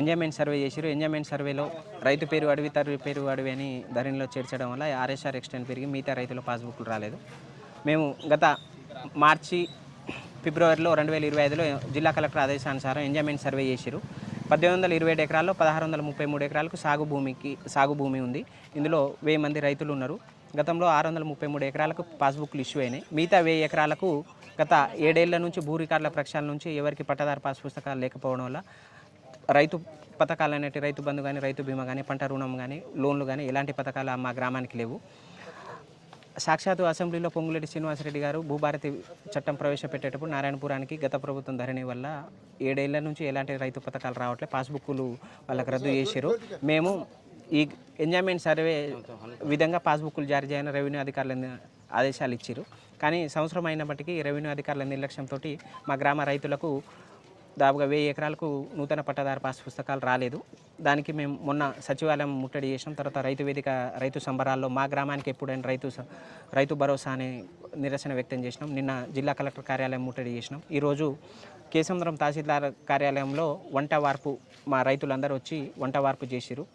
Enjoyment survey చేశారు. Enjoyment సర్వేలో రైతు పేరు అడవి తరు పేరు అడవి అని ధరణిలో చేర్చడం వల్ల ఆర్ఎస్ఆర్ ఎక్స్టెంట్ పెరిగి మిగతా రైతుల పాస్బుక్లు రాలేదు. మేము గత మార్చి ఫిబ్రవరిలో 2025లో జిల్లా కలెక్టర్ ఆదేశానుసారం ఎంజాయ్మెంట్ సర్వే చేశారు. 1827 ఎకరాల్లో 1633 ఎకరాలకు సాగు భూమి ఉంది. ఇందులో 1000 మంది రైతులు ఉన్నారు. గతంలో 633 ఎకరాలకు పాస్బుక్లు ఇష్యూ అయినాయి. మిగతా 1000 ఎకరాలకు గత 7 ఏళ్ల నుంచి భూ రికార్డుల ప్రక్షాళన నుంచి ఎవరికి పట్టాదారు పాస్ పుస్తకాలు లేకపోవడం వల్ల రైతు పథకాలు అనేటి రైతు బంధు కానీ, రైతు బీమా కానీ, పంట రుణం కానీ, లోన్లు కానీ ఎలాంటి పథకాలు మా గ్రామానికి లేవు. సాక్షాత్తు అసెంబ్లీలో పొంగులేటి శ్రీనివాసరెడ్డి గారు భూభారతి చట్టం ప్రవేశపెట్టేటప్పుడు నారాయణపురానికి గత ప్రభుత్వం ధరణి వల్ల 7 ఏళ్ల నుంచి ఎలాంటి రైతు పథకాలు రావట్లే, పాస్బుక్లు వాళ్ళకి రద్దు చేశారు. మేము ఈ ఎంజాయ్మెంట్ సర్వే విధంగా పాస్బుక్లు జారీ చేయాలని రెవెన్యూ అధికారులు ఆదేశాలు ఇచ్చారు. కానీ సంవత్సరం అయినప్పటికీ రెవెన్యూ అధికారుల నిర్లక్ష్యంతో మా గ్రామ రైతులకు దాదాపుగా 1000 ఎకరాలకు నూతన పట్టాదారు పాస్ పుస్తకాలు రాలేదు. దానికి మేము మొన్న సచివాలయం ముట్టడి చేసినాం. తర్వాత రైతు వేదిక రైతు సంబరాల్లో మా గ్రామానికి ఎప్పుడైనా రైతు భరోసా అనే నిరసన వ్యక్తం చేసినాం. నిన్న జిల్లా కలెక్టర్ కార్యాలయం ముట్టడి చేసినాం. ఈరోజు కేసముద్రం తహసీల్దార్ కార్యాలయంలో వంట వార్పు మా రైతులందరూ వచ్చి వంట వార్పు చేసిరు.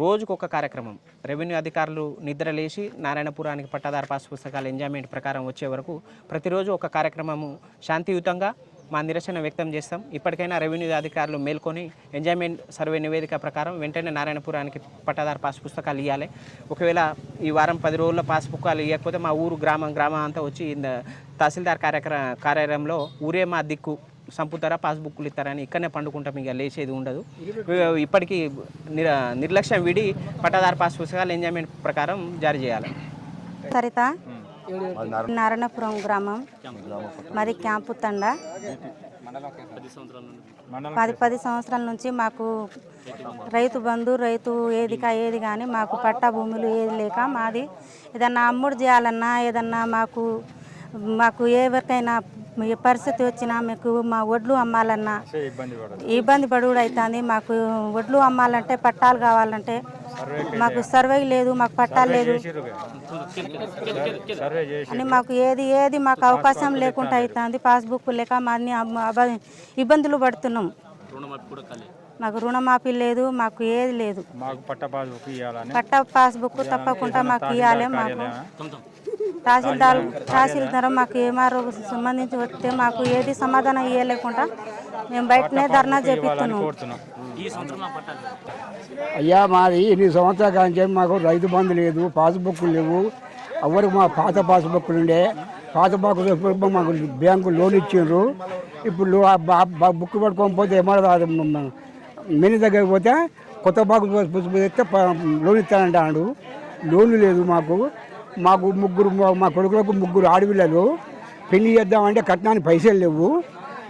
రోజుకొక కార్యక్రమం. రెవెన్యూ అధికారులు నిద్రలేసి నారాయణపురానికి పట్టాదారు పాస్ పుస్తకాలు ఎంజాయ్మెంట్ ప్రకారం వచ్చే వరకు ప్రతిరోజు ఒక కార్యక్రమము శాంతియుతంగా మా నిరసన వ్యక్తం చేస్తాం. ఇప్పటికైనా రెవెన్యూ అధికారులు మేల్కొని ఎంజాయ్మెంట్ సర్వే నివేదిక ప్రకారం వెంటనే నారాయణపురానికి పట్టాదారు పాస్ పుస్తకాలు ఇవ్వాలి. ఒకవేళ ఈ వారం 10 రోజుల్లో పాస్ పుస్తకాలు ఇవ్వకపోతే మా ఊరు గ్రామం అంతా వచ్చి తహసీల్దార్ కార్యాలయంలో ఊరే మా దిక్కు సంపుతారా, పాస్బుక్లు ఇస్తారని ఇక్కడనే పండుకుంటాం. ఇక లేచేది ఉండదు. ఇప్పటికీ నిర్లక్ష్యం విడి పట్టాదారు పాస్ పుస్తకాలు ఎంజాయ్మెంట్ ప్రకారం జారీ చేయాలి. సరిత నారాయణపురం గ్రామం, మరి క్యాంపు తండ. 10 సంవత్సరాల నుంచి మాకు రైతు బంధు, రైతు ఏది కానీ మాకు పట్టా భూములు ఏది లేక మాది ఏదన్నా అమ్ముడు చేయాలన్నా ఏదన్నా మాకు ఎవరికైనా పరిస్థితి వచ్చినా మీకు మా వడ్లు అమ్మాలన్నా ఇబ్బంది పడుడు అవుతుంది. మాకు వడ్లు అమ్మాలంటే పట్టాలు కావాలంటే మాకు సర్వే లేదు, మాకు పట్టాలు లేదు అని మాకు ఏది మాకు అవకాశం లేకుండా అవుతుంది. పాస్బుక్ లేక మా ఇబ్బందులు పడుతున్నాం. మాకు రుణమాఫీ లేదు, మాకు ఏది లేదు. పట్టా పాస్బుక్ తప్పకుండా మాకు ఇవ్వాలి. మాకు తహసీల్దార్ మాకు ఏమారో సంబంధించి వస్తే మాకు ఏది సమాధానం ఇవ్వలేకుండా మేము బయటనే ధర్నా చేపిస్తున్నాం. అయ్యా మాది 8 సంవత్సరాల కానీ మాకు రైతు బంధు లేదు, పాస్బుక్లు లేవు. ఎవరికి మా పాత పాస్బుక్లు ఉండే పాత పాస్బుక్ మాకు బ్యాంకు లోన్ ఇచ్చిండ్రు. ఇప్పుడు బుక్ పట్టుకోకపోతే ఏమన్నా మినీ దగ్గరికి పోతే కొత్త పాస్బుక్ ఇస్తే లోన్ ఇస్తానంటాడు. లోన్లు లేదు మాకు. మా కొడుకులకు 3 ఆడపిల్లలు. పెళ్లి చేద్దామంటే కట్నానికి పైసలు లేవు.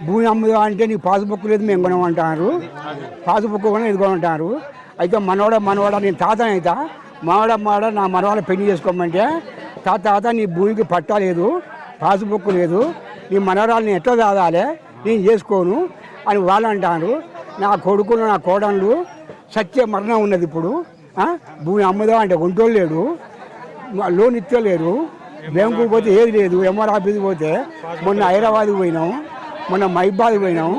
భూమి అమ్ముదా అంటే నీకు పాస్బుక్ లేదు, మేము కొనమంటారు. పాస్బుక్ కూడా ఇది కొనంటారు. అయితే మనవాడ నేను తాతని అవుతా, మావాడ నా మనవాళ్ళ పెళ్లి చేసుకోమంటే తాత నీ భూమికి పట్టా లేదు, పాస్బుక్ లేదు, నీ మనవరాలని ఎట్లా దాదాలే, నేను చేసుకోను అని వాళ్ళు అంటారు. నా కొడుకులు నా కోడళ్ళు సత్య మరణం ఉన్నది. ఇప్పుడు భూమి అమ్ముదా అంటే కొంటోళ్ళు లేడు, లోన్ ఇచ్చలేరు, బ్యాంకు పోతే ఏది లేదు. ఎంఆర్ ఆఫీస్కి పోతే మొన్న హైదరాబాద్కి పోయినాము, మొన్న మైబాద్కి పోయినాము,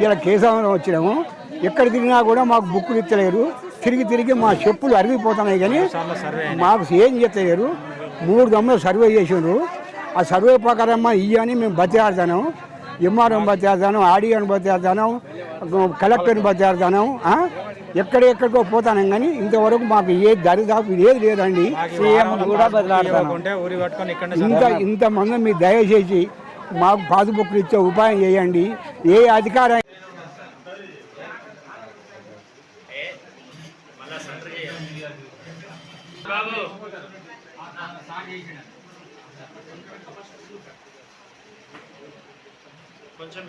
ఇలా కేశవరం వచ్చినాము. ఎక్కడ తిరిగినా కూడా మాకు బుక్కులు ఇచ్చలేరు. తిరిగి మా చెప్పులు అరిగిపోతున్నాయి కానీ మాకు ఏం చేస్తలేరు. 3 గంటలు సర్వే చేసిండ్రు. ఆ సర్వే ప్రకారం ఇవని మేము బతికాడుతాను. ఎంఆర్ఎం బతికాడుతాను, ఆడియోని బతికాడుతాను, కలెక్టర్ని బతికాడుతాను. ఎక్కడెక్కడికో పోతాను కానీ ఇంతవరకు మాకు దరిదాపు ఏది లేదండి. ఇంతమంది మీరు దయచేసి మాకు పాస్బుక్లు ఇచ్చే ఉపాయం చేయండి. ఏ అధికారం కొంచెం